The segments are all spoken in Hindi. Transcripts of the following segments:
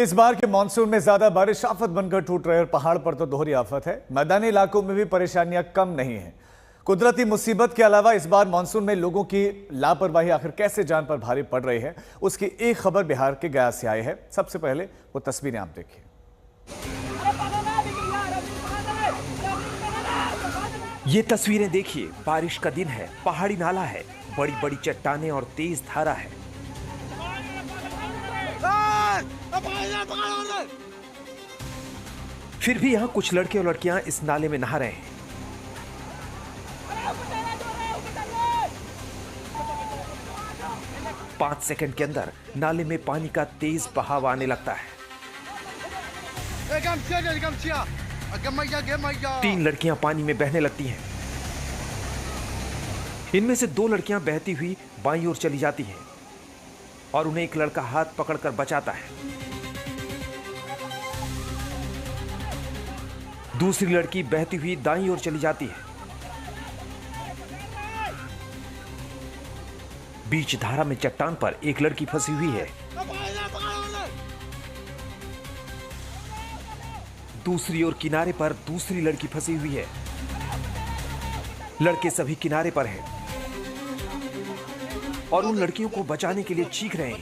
इस बार के मानसून में ज्यादा बारिश आफत बनकर टूट रहे और पहाड़ पर तो दोहरी आफत है। मैदानी इलाकों में भी परेशानियां कम नहीं हैं। कुदरती मुसीबत के अलावा इस बार मानसून में लोगों की लापरवाही आखिर कैसे जान पर भारी पड़ रही है, उसकी एक खबर बिहार के गया से आई है। सबसे पहले वो तस्वीरें आप देखिए। ये तस्वीरें देखिए, बारिश का दिन है, पहाड़ी नाला है, बड़ी बड़ी चट्टानें और तेज धारा है। फिर भी यहाँ कुछ लड़के और लड़कियां इस नाले में नहा रहे हैं। पांच सेकंड के अंदर नाले में पानी का तेज बहाव आने लगता है। 3 लड़कियां पानी में बहने लगती हैं। इनमें से 2 लड़कियां बहती हुई बाईं ओर चली जाती हैं और उन्हें एक लड़का हाथ पकड़कर बचाता है। दूसरी लड़की बहती हुई दाईं ओर चली जाती है। बीच धारा में चट्टान पर एक लड़की फंसी हुई है। दूसरी ओर किनारे पर दूसरी लड़की फंसी हुई है। लड़के सभी किनारे पर हैं और उन लड़कियों को बचाने के लिए चीख रहे हैं।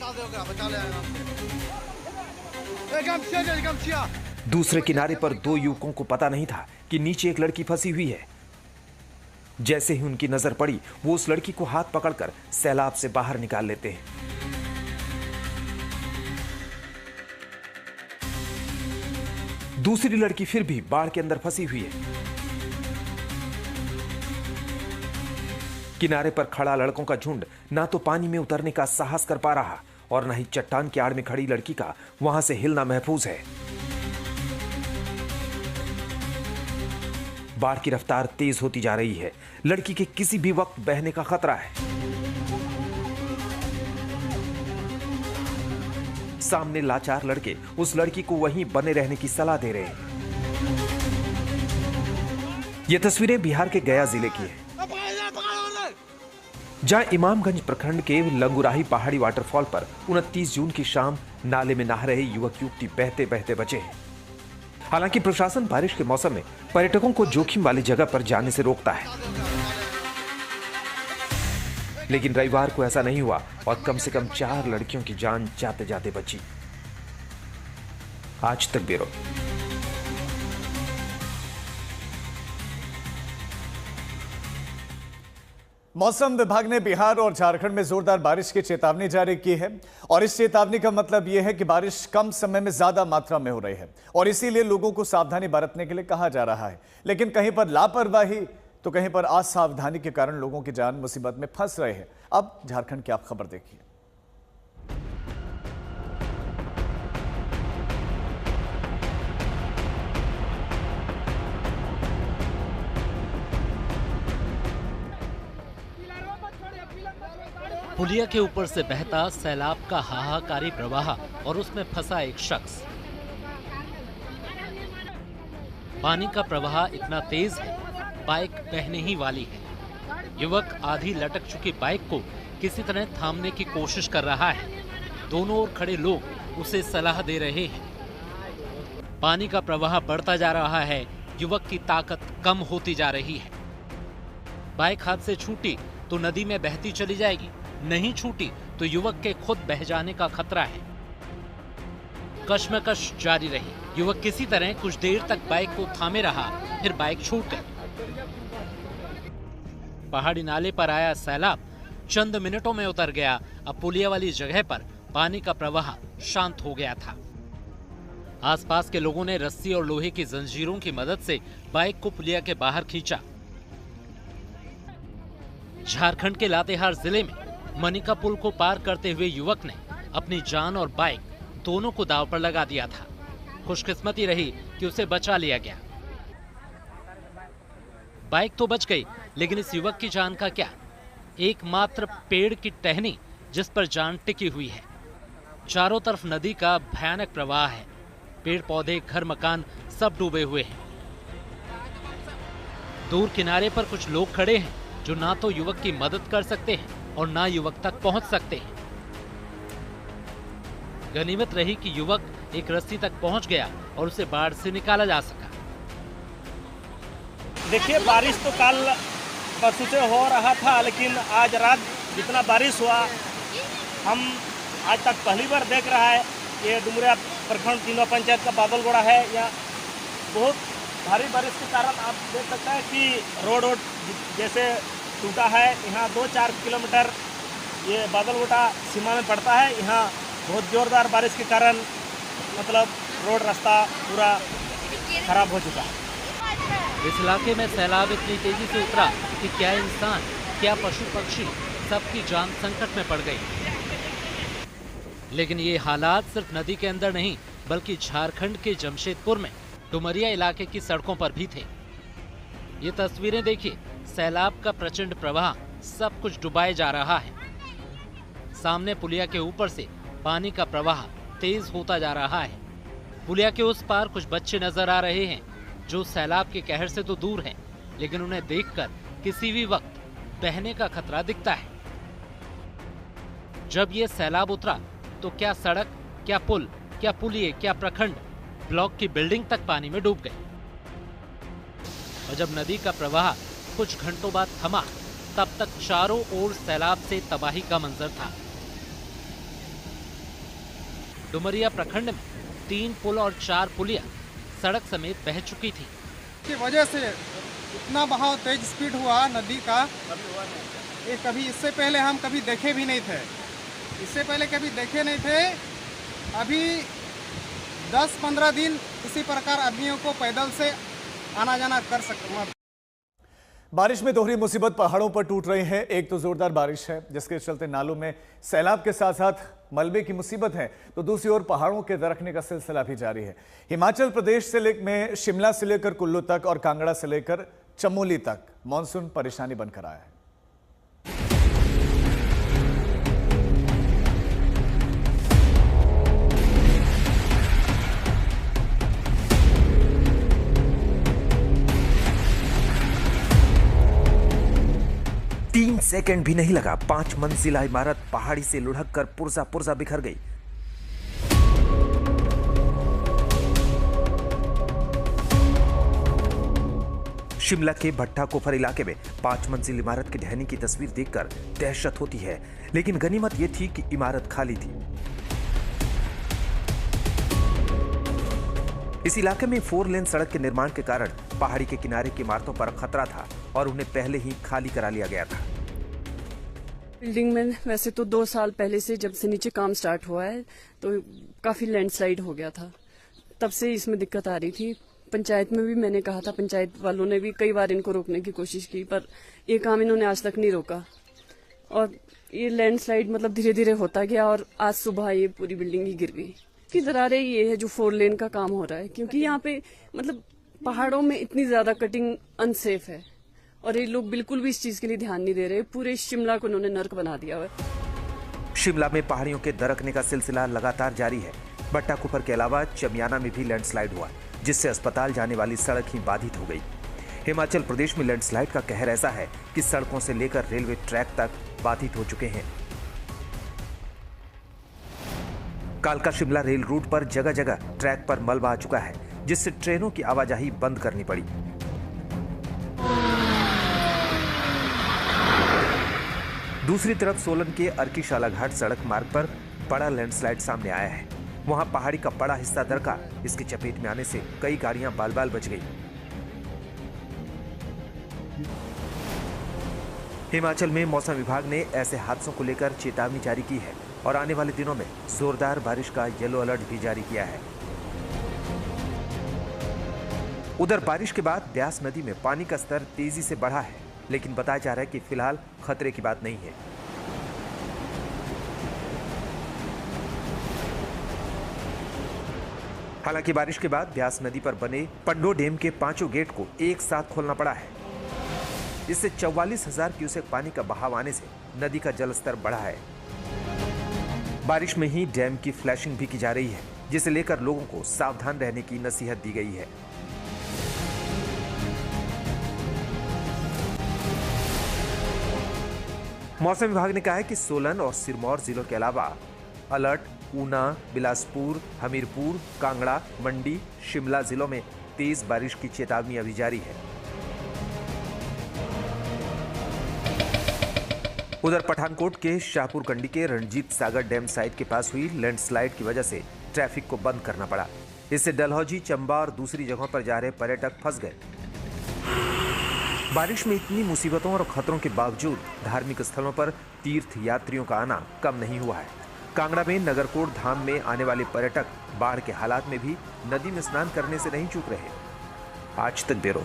दूसरे किनारे पर 2 युवकों को पता नहीं था कि नीचे एक लड़की फंसी हुई है। जैसे ही उनकी नजर पड़ी, वो उस लड़की को हाथ पकड़कर सैलाब से बाहर निकाल लेते हैं। दूसरी लड़की फिर भी बाढ़ के अंदर फंसी हुई है। किनारे पर खड़ा लड़कों का झुंड ना तो पानी में उतरने का साहस कर पा रहा और ना ही चट्टान की आड़ में खड़ी लड़की का वहां से हिलना महफूज है। बाढ़ की रफ्तार तेज होती जा रही है। लड़की के किसी भी वक्त बहने का खतरा है। सामने लाचार लड़के उस लड़की को वहीं बने रहने की सलाह दे रहे हैं। ये तस्वीरें बिहार के गया जिले की है, जहां इमामगंज प्रखंड के लंगुराही पहाड़ी वाटरफॉल पर 29 जून की शाम नाले में नहा रहे युवक युवती बहते बहते बचे हैं। हालांकि प्रशासन बारिश के मौसम में पर्यटकों को जोखिम वाली जगह पर जाने से रोकता है, लेकिन रविवार को ऐसा नहीं हुआ और कम से कम 4 लड़कियों की जान जाते जाते बची। आज तक ब्यूरो। मौसम विभाग ने बिहार और झारखंड में जोरदार बारिश की चेतावनी जारी की है और इस चेतावनी का मतलब यह है कि बारिश कम समय में ज्यादा मात्रा में हो रही है और इसीलिए लोगों को सावधानी बरतने के लिए कहा जा रहा है। लेकिन कहीं पर लापरवाही तो कहीं पर असावधानी के कारण लोगों की जान मुसीबत में फंस रहे हैं। अब झारखंड की आप खबर देखिए। पुलिया के ऊपर से बहता सैलाब का हाहाकारी प्रवाह और उसमें फंसा एक शख्स। पानी का प्रवाह इतना तेज है, बाइक बहने ही वाली है। युवक आधी लटक चुकी बाइक को किसी तरह थामने की कोशिश कर रहा है। दोनों ओर खड़े लोग उसे सलाह दे रहे हैं। पानी का प्रवाह बढ़ता जा रहा है, युवक की ताकत कम होती जा रही है। बाइक हाथ से छूटी तो नदी में बहती चली जाएगी, नहीं छूटी तो युवक के खुद बह जाने का खतरा है। कश्मकश जारी रही। युवक किसी तरह कुछ देर तक बाइक को थामे रहा, फिर बाइक छूट गई। पहाड़ी नाले पर आया सैलाब चंद मिनटों में उतर गया। अब पुलिया वाली जगह पर पानी का प्रवाह शांत हो गया था। आसपास के लोगों ने रस्सी और लोहे की जंजीरों की मदद से बाइक को पुलिया के बाहर खींचा। झारखंड के लातेहार जिले में मनिका पुल को पार करते हुए युवक ने अपनी जान और बाइक दोनों को दांव पर लगा दिया था। खुशकिस्मती रही कि उसे बचा लिया गया। बाइक तो बच गई, लेकिन इस युवक की जान का क्या? एकमात्र पेड़ की टहनी जिस पर जान टिकी हुई है। चारों तरफ नदी का भयानक प्रवाह है। पेड़ पौधे, घर मकान सब डूबे हुए हैं। दूर किनारे पर कुछ लोग खड़े हैं जो ना तो युवक की मदद कर सकते हैं और ना युवक तक पहुंच सकते हैं। गनीमत रही कि युवक एक रस्सी तक पहुंच गया और उसे बाढ़ से निकाला जा सका। देखिए, बारिश तो कल परसों से हो रहा था, लेकिन आज रात जितना बारिश हुआ, हम आज तक पहली बार देख रहा है। ये डुमरिया प्रखंड तीनों पंचायत का बादलगोड़ा है। यहाँ बहुत भारी बारिश के कारण आप देख सकते हैं कि रोड जैसे टूटा है। यहाँ 2-4 किलोमीटर ये बादलगोड़ा सीमा में पड़ता है। यहाँ बहुत जोरदार बारिश के कारण मतलब रोड रास्ता पूरा खराब हो चुका है। इस इलाके में सैलाब इतनी तेजी से उतरा कि क्या इंसान, क्या पशु पक्षी, सबकी जान संकट में पड़ गई। लेकिन ये हालात सिर्फ नदी के अंदर नहीं, बल्कि झारखंड के जमशेदपुर में डुमरिया इलाके की सड़कों पर भी थे। ये तस्वीरें देखिए, सैलाब का प्रचंड प्रवाह सब कुछ डुबाए जा रहा है। सामने पुलिया के ऊपर से पानी का प्रवाह तेज होता जा रहा है। पुलिया के उस पार कुछ बच्चे नजर आ रहे हैं जो सैलाब के कहर से तो दूर हैं, लेकिन उन्हें देखकर किसी भी वक्त बहने का खतरा दिखता है। जब ये सैलाब उतरा तो क्या सड़क, क्या पुल, क्या पुलिये, क्या प्रखंड, ब्लॉक की बिल्डिंग तक पानी में डूब गई। और जब नदी का प्रवाह कुछ घंटों बाद थमा, तब तक चारों ओर सैलाब से तबाही का मंजर था। डुमरिया प्रखंड में 3 पुल और 4 पुलिया सड़क समेत बह चुकी थी। की वजह से इतना बहाव तेज स्पीड हुआ नदी का, ये कभी इससे पहले हम कभी देखे भी नहीं थे। इससे पहले कभी देखे नहीं थे। अभी 10-15 दिन इसी प्रकार आदमियों को पैदल से आना जाना कर सकते। बारिश में दोहरी मुसीबत पहाड़ों पर टूट रही है। एक तो जोरदार बारिश है जिसके चलते नालों में सैलाब के साथ साथ मलबे की मुसीबत है, तो दूसरी ओर पहाड़ों के दरकने का सिलसिला भी जारी है। हिमाचल प्रदेश में शिमला से लेकर कुल्लू तक और कांगड़ा से लेकर चमोली तक मानसून परेशानी बनकर आया है। 3 सेकंड भी नहीं लगा, 5 मंजिला इमारत पहाड़ी से लुढ़क कर पुर्जा पुर्जा बिखर गई। शिमला के भट्टा कोफर इलाके में 5 मंजिल इमारत की ढहने की तस्वीर देखकर दहशत होती है, लेकिन गनीमत यह थी कि इमारत खाली थी। इस इलाके में 4 लेन सड़क के निर्माण के कारण पहाड़ी के किनारे की इमारतों पर खतरा था और उन्हें पहले ही खाली करा लिया गया था। बिल्डिंग में वैसे तो 2 साल पहले से जब से नीचे काम स्टार्ट हुआ है तो काफी लैंडस्लाइड हो गया था, तब से इसमें दिक्कत आ रही थी। पंचायत में भी मैंने कहा था, पंचायत वालों ने भी कई बार इनको रोकने की कोशिश की, पर ये काम इन्होंने आज तक नहीं रोका और ये लैंडस्लाइड मतलब धीरे धीरे होता गया और आज सुबह ये पूरी बिल्डिंग ही गिर गई। की दरारें ये है जो 4 लेन का काम हो रहा है, क्योंकि यहाँ पे मतलब पहाड़ों में इतनी ज्यादा कटिंग अनसेफ है और ये लोग बिल्कुल भी इस चीज के लिए ध्यान नहीं दे रहे। पूरे शिमला को उन्होंने नर्क बना दिया है। शिमला में पहाड़ियों के दरकने का सिलसिला लगातार जारी है। भट्टा कुफर के अलावा चमियाना में भी लैंडस्लाइड हुआ, जिससे अस्पताल जाने वाली सड़क ही बाधित हो गई। हिमाचल प्रदेश में लैंडस्लाइड का कहर ऐसा है कि सड़कों से लेकर रेलवे ट्रैक तक बाधित हो चुके हैं। कालका शिमला रेल रूट पर जगह जगह ट्रैक पर मलबा आ चुका है, जिससे ट्रेनों की आवाजाही बंद करनी पड़ी। दूसरी तरफ सोलन के अर्कीशाला घाट सड़क मार्ग पर बड़ा लैंडस्लाइड सामने आया है। वहां पहाड़ी का बड़ा हिस्सा दरका, इसकी चपेट में आने से कई गाड़ियां बाल बाल बच गई। हिमाचल में मौसम विभाग ने ऐसे हादसों को लेकर चेतावनी जारी की है और आने वाले दिनों में जोरदार बारिश का येलो अलर्ट भी जारी किया है। उधर बारिश के बाद ब्यास नदी में पानी का स्तर तेजी से बढ़ा है, लेकिन बताया जा रहा है कि फिलहाल खतरे की बात नहीं है। हालांकि बारिश के बाद ब्यास नदी पर बने पंडो डैम के 5 गेट को एक साथ खोलना पड़ा है। इससे 44,000 क्यूसेक पानी का बहाव आने से नदी का जलस्तर बढ़ा है। बारिश में ही डैम की फ्लैशिंग भी की जा रही है, जिसे लेकर लोगों को सावधान रहने की नसीहत दी गई है। मौसम विभाग ने कहा है कि सोलन और सिरमौर जिलों के अलावा अलर्ट ऊना, बिलासपुर, हमीरपुर, कांगड़ा, मंडी, शिमला जिलों में तेज बारिश की चेतावनी अभी जारी है। उधर पठानकोट के शाहपुर कंडी के रणजीत सागर डैम साइट के पास हुई लैंडस्लाइड की वजह से ट्रैफिक को बंद करना पड़ा। इससे डलहौजी, चंबा और दूसरी जगहों पर जा रहे पर्यटक फंस गए। बारिश में इतनी मुसीबतों और खतरों के बावजूद धार्मिक स्थलों पर तीर्थ यात्रियों का आना कम नहीं हुआ है। कांगड़ा में नगरकोट धाम में आने वाले पर्यटक बाढ़ के हालात में भी नदी में स्नान करने से नहीं चूक रहे। आज तक ब्यूरो।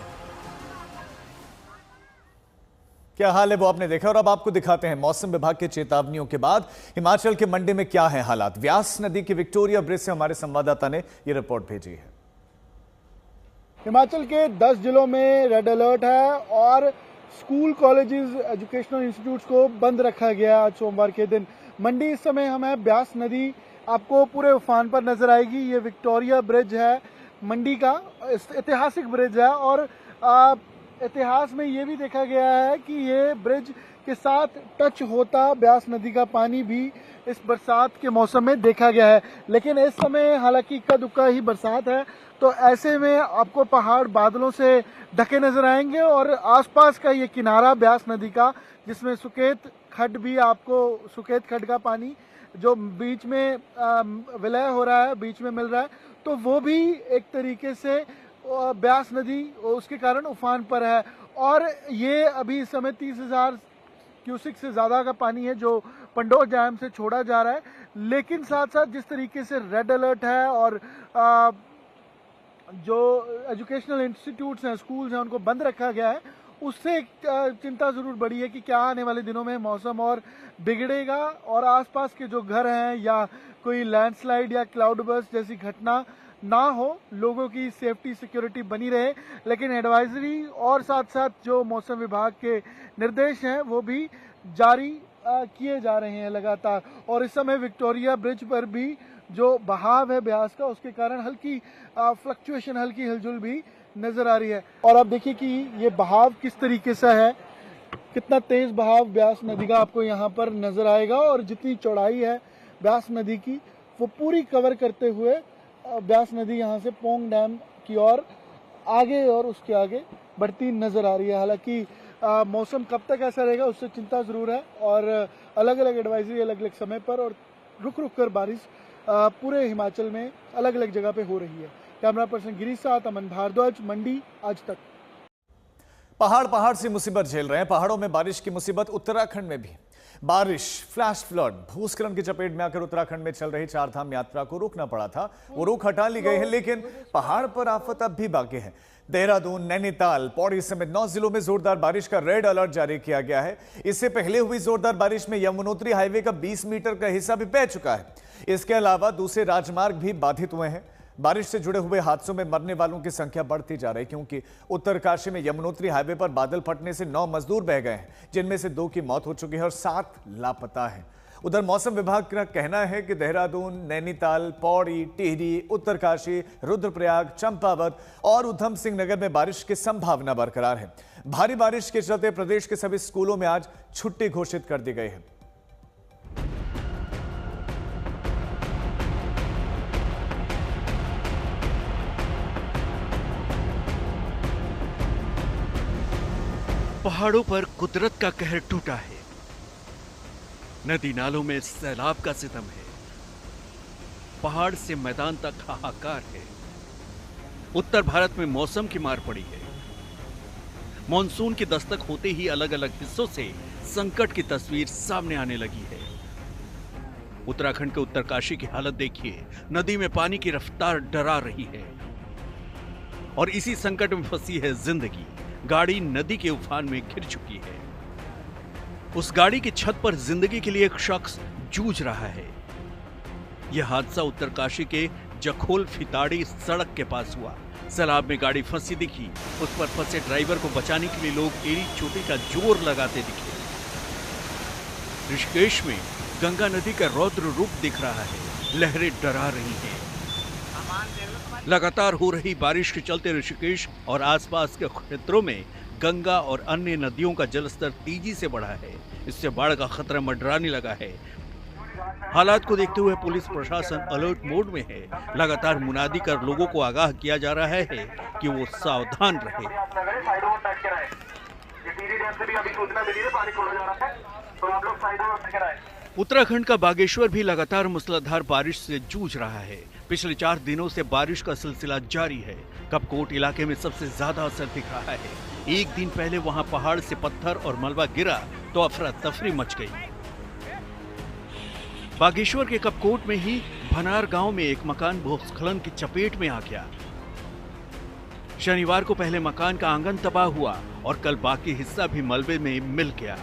क्या हाल है वो आपने देखा और अब आपको दिखाते हैं मौसम विभाग के चेतावनियों के बाद हिमाचल के मंडी में क्या है हालात। व्यास नदी के विक्टोरिया ब्रिज से हमारे संवाददाता ने ये रिपोर्ट भेजी है। हिमाचल के 10 जिलों में रेड अलर्ट है और स्कूल, कॉलेजेस, एजुकेशनल इंस्टीट्यूट्स को बंद रखा गया आज सोमवार के दिन। मंडी इस समय हम है, ब्यास नदी आपको पूरे उफान पर नजर आएगी। ये विक्टोरिया ब्रिज है, मंडी का ऐतिहासिक ब्रिज है और इतिहास में ये भी देखा गया है कि ये ब्रिज के साथ टच होता ब्यास नदी का पानी भी इस बरसात के मौसम में देखा गया है। लेकिन इस समय हालांकि इक्का दुक्का ही बरसात है, तो ऐसे में आपको पहाड़ बादलों से ढके नजर आएंगे और आसपास का ये किनारा ब्यास नदी का, जिसमें सुकेत खड्ड भी आपको, सुकेत खड्ड का पानी जो बीच में विलय हो रहा है, बीच में मिल रहा है, तो वो भी एक तरीके से ब्यास नदी उसके कारण उफान पर है। और ये अभी इस समय 30,000 क्यूसिक से ज़्यादा का पानी है जो पंडोह डैम से छोड़ा जा रहा है। लेकिन साथ साथ जिस तरीके से रेड अलर्ट है और जो एजुकेशनल इंस्टीट्यूट्स हैं, स्कूल्स हैं, उनको बंद रखा गया है, उससे एक चिंता ज़रूर बढ़ी है कि क्या आने वाले दिनों में मौसम और बिगड़ेगा और आसपास के जो घर हैं या कोई लैंडस्लाइड या क्लाउड बर्स्ट जैसी घटना ना हो, लोगों की सेफ्टी सिक्योरिटी बनी रहे। लेकिन एडवाइजरी और साथ साथ जो मौसम विभाग के निर्देश हैं वो भी जारी किए जा रहे हैं लगातार। और इस समय विक्टोरिया ब्रिज पर भी जो बहाव है ब्यास का, उसके कारण हल्की फ्लक्चुएशन, हल्की हिलजुल भी नजर आ रही है। और आप देखिए कि ये बहाव किस तरीके से है, कितना तेज बहाव ब्यास नदी का आपको यहाँ पर नजर आएगा। और जितनी चौड़ाई है ब्यास नदी की वो पूरी कवर करते हुए ब्यास नदी यहाँ से पोंग डैम की ओर आगे और उसके आगे बढ़ती नजर आ रही है। हालांकि मौसम कब तक ऐसा रहेगा उससे चिंता जरूर है और अलग अलग एडवाइजरी अलग अलग समय पर और रुक रुक कर बारिश पूरे हिमाचल में अलग अलग जगह पे हो रही है। कैमरा पर्सन गिरीश साथ अमन भारद्वाज, मंडी, आज तक। पहाड़ से मुसीबत झेल रहे हैं। पहाड़ों में बारिश की मुसीबत उत्तराखंड में भी। बारिश, फ्लैश फ्लड, भूस्खलन की चपेट में आकर उत्तराखंड में चल रही चारधाम यात्रा को रोकना पड़ा था। वो रोक हटा ली गई है, लेकिन पहाड़ पर आफत अब भी बाकी है। देहरादून, नैनीताल, पौड़ी समेत 9 जिलों में जोरदार बारिश का रेड अलर्ट जारी किया गया है। इससे पहले हुई जोरदार बारिश में यमुनोत्री हाईवे का 20 मीटर का हिस्सा भी बह चुका है। इसके अलावा दूसरे राजमार्ग भी बाधित हुए हैं। बारिश से जुड़े हुए हादसों में मरने वालों की संख्या बढ़ती जा रही है, क्योंकि उत्तरकाशी में यमुनोत्री हाईवे पर बादल फटने से 9 मजदूर बह गए हैं, जिनमें से 2 की मौत हो चुकी है और 7 लापता है। उधर मौसम विभाग का कहना है कि देहरादून, नैनीताल, पौड़ी, टिहरी, उत्तरकाशी, रुद्रप्रयाग, चंपावत और उधम सिंह नगर में बारिश की संभावना बरकरार है। भारी बारिश के चलते प्रदेश के सभी स्कूलों में आज छुट्टी घोषित कर दी गई है। पहाड़ों पर कुदरत का कहर टूटा है। नदी नालों में सैलाब का सितम है। पहाड़ से मैदान तक हाहाकार है। उत्तर भारत में मौसम की मार पड़ी है। मॉनसून की दस्तक होते ही अलग अलग हिस्सों से संकट की तस्वीर सामने आने लगी है। उत्तराखंड के उत्तरकाशी की हालत देखिए। नदी में पानी की रफ्तार डरा रही है और इसी संकट में फंसी है जिंदगी। गाड़ी नदी के उफान में घिर चुकी है। उस गाड़ी की छत पर जिंदगी के लिए एक शख्स जूझ रहा है। यह हादसा उत्तरकाशी के जखोल फिताड़ी सड़क के पास हुआ। सैलाब में गाड़ी फंसी दिखी। उस पर फंसे ड्राइवर को बचाने के लिए लोग एड़ी चोटी का जोर लगाते दिखे। ऋषिकेश में गंगा नदी का रौद्र रूप दिख रहा है। लहरें डरा रही हैं। लगातार हो रही बारिश के चलते ऋषिकेश और आसपास के क्षेत्रों में गंगा और अन्य नदियों का जलस्तर तेजी से बढ़ा है। इससे बाढ़ का खतरा मंडराने लगा है। हालात को देखते हुए पुलिस प्रशासन अलर्ट मोड में है। लगातार मुनादी कर लोगों को आगाह किया जा रहा है कि वो सावधान रहे। उत्तराखंड का बागेश्वर भी लगातार मूसलाधार बारिश से जूझ रहा है। पिछले 4 दिनों से बारिश का सिलसिला जारी है। कपकोट इलाके में सबसे ज्यादा असर दिख रहा है। एक दिन पहले वहां पहाड़ से पत्थर और मलबा गिरा तो अफरा तफरी मच गई। बागेश्वर के कपकोट में ही भनार गांव में एक मकान भूस्खलन की चपेट में आ गया। शनिवार को पहले मकान का आंगन तबाह हुआ और कल बाकी हिस्सा भी मलबे में मिल गया।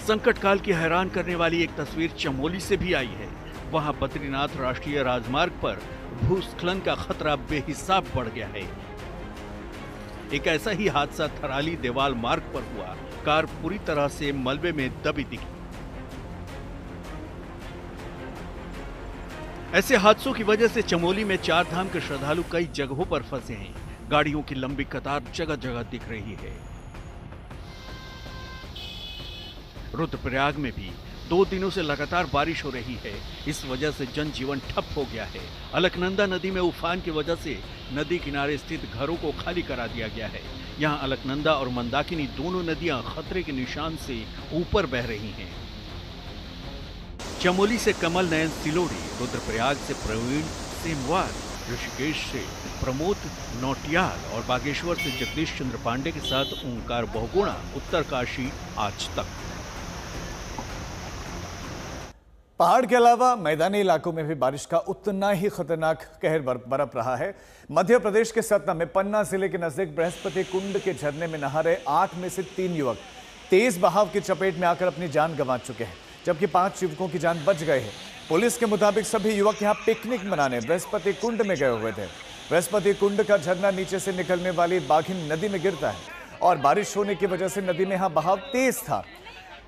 संकट काल की हैरान करने वाली एक तस्वीर चमोली से भी आई है। वहां बद्रीनाथ राष्ट्रीय राजमार्ग पर भूस्खलन का खतरा बेहिसाब बढ़ गया है। एक ऐसा ही हादसा थराली देवाल मार्ग पर हुआ। कार पूरी तरह से मलबे में दबी दिखी। ऐसे हादसों की वजह से चमोली में 4 धाम के श्रद्धालु कई जगहों पर फंसे हैं। गाड़ियों की लंबी कतार जगह जगह दिख रही है। रुद्रप्रयाग में भी 2 दिनों से लगातार बारिश हो रही है। इस वजह से जनजीवन ठप हो गया है। अलकनंदा नदी में उफान की वजह से नदी किनारे स्थित घरों को खाली करा दिया गया है। यहाँ अलकनंदा और मंदाकिनी दोनों नदियां खतरे के निशान से ऊपर बह रही हैं। चमोली से कमल नयन सिलोड़ी, रुद्रप्रयाग से प्रवीण सेमवार, ऋषिकेश से प्रमोद नौटियाल और बागेश्वर से जगदीश चंद्र पांडे के साथ ओंकार बहुगुणा, उत्तरकाशी आज तक। पहाड़ के अलावा मैदानी इलाकों में भी बारिश का उतना ही खतरनाक कहर बरप रहा है। मध्य प्रदेश के सतना में पन्ना जिले के नजदीक बृहस्पति कुंड के झरने में नहा रहे 8 में से 3 युवक तेज बहाव की चपेट में आकर अपनी जान गंवा चुके हैं, जबकि 5 युवकों की जान बच गए हैं। पुलिस के मुताबिक सभी युवक यहां पिकनिक मनाने बृहस्पति कुंड में गए हुए थे। बृहस्पति कुंड का झरना नीचे से निकलने वाली बाघिन नदी में गिरता है और बारिश होने की वजह से नदी में यहां बहाव तेज था।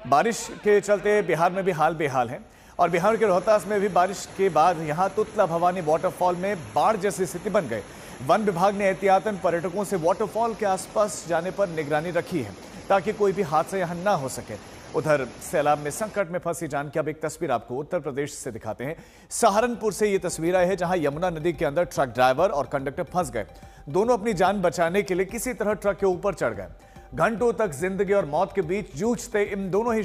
बारिश के चलते बिहार में भी हाल बेहाल है और बिहार के रोहतास में भी बारिश के बाद यहां तुतला भवानी वाटरफॉल में बाढ़ जैसी स्थिति बन गई। वन विभाग ने एहतियातन पर्यटकों से वाटरफॉल के आसपास जाने पर निगरानी रखी है ताकि कोई भी हादसा यहां ना हो सके। उधर सैलाब में संकट में फंसी जान की अब एक तस्वीर आपको उत्तर प्रदेश से दिखाते हैं। सहारनपुर से ये तस्वीर आई है जहां यमुना नदी के अंदर ट्रक ड्राइवर और कंडक्टर फंस गए। दोनों अपनी जान बचाने के लिए किसी तरह ट्रक के ऊपर चढ़ गए। घंटों तक जिंदगी और मौत के बीच जूझते इन दोनों ही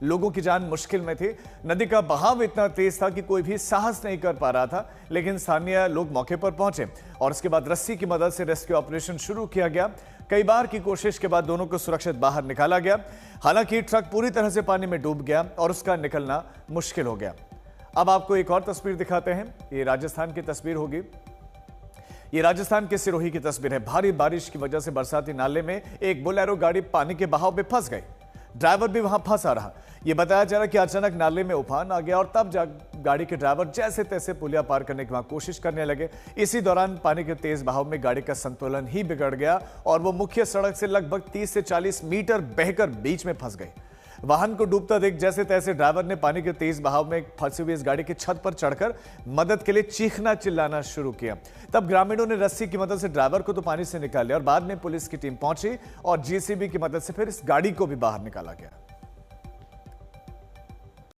लोगों की जान मुश्किल में थी। नदी का बहाव इतना तेज था कि कोई भी साहस नहीं कर पा रहा था, लेकिन स्थानीय लोग मौके पर पहुंचे और उसके बाद रस्सी की मदद से रेस्क्यू ऑपरेशन शुरू किया गया। कई बार की कोशिश के बाद दोनों को सुरक्षित बाहर निकाला गया। हालांकि ट्रक पूरी तरह से पानी में डूब गया और उसका निकलना मुश्किल हो गया। अब आपको एक और तस्वीर दिखाते हैं। ये राजस्थान की तस्वीर होगी। ये राजस्थान के सिरोही की तस्वीर है। भारी बारिश की वजह से बरसाती नाले में एक बोलेरो गाड़ी पानी के बहाव में फंस गई। ड्राइवर भी वहां फंसा रहा। यह बताया जा रहा है कि अचानक नाले में उफान आ गया और तब गाड़ी के ड्राइवर जैसे तैसे पुलिया पार करने की वहां कोशिश करने लगे। इसी दौरान पानी के तेज बहाव में गाड़ी का संतुलन ही बिगड़ गया और वो मुख्य सड़क से लगभग 30 से 40 मीटर बहकर बीच में फंस गई। वाहन को डूबता देख जैसे तैसे ड्राइवर ने पानी के तेज बहाव में फंसी हुई इस गाड़ी की छत पर चढ़कर मदद के लिए चीखना चिल्लाना शुरू किया। तब ग्रामीणों ने रस्सी की मदद से ड्राइवर को तो पानी से निकाल लिया और बाद में पुलिस की टीम पहुंची और जेसीबी की मदद से फिर इस गाड़ी को भी बाहर निकाला गया।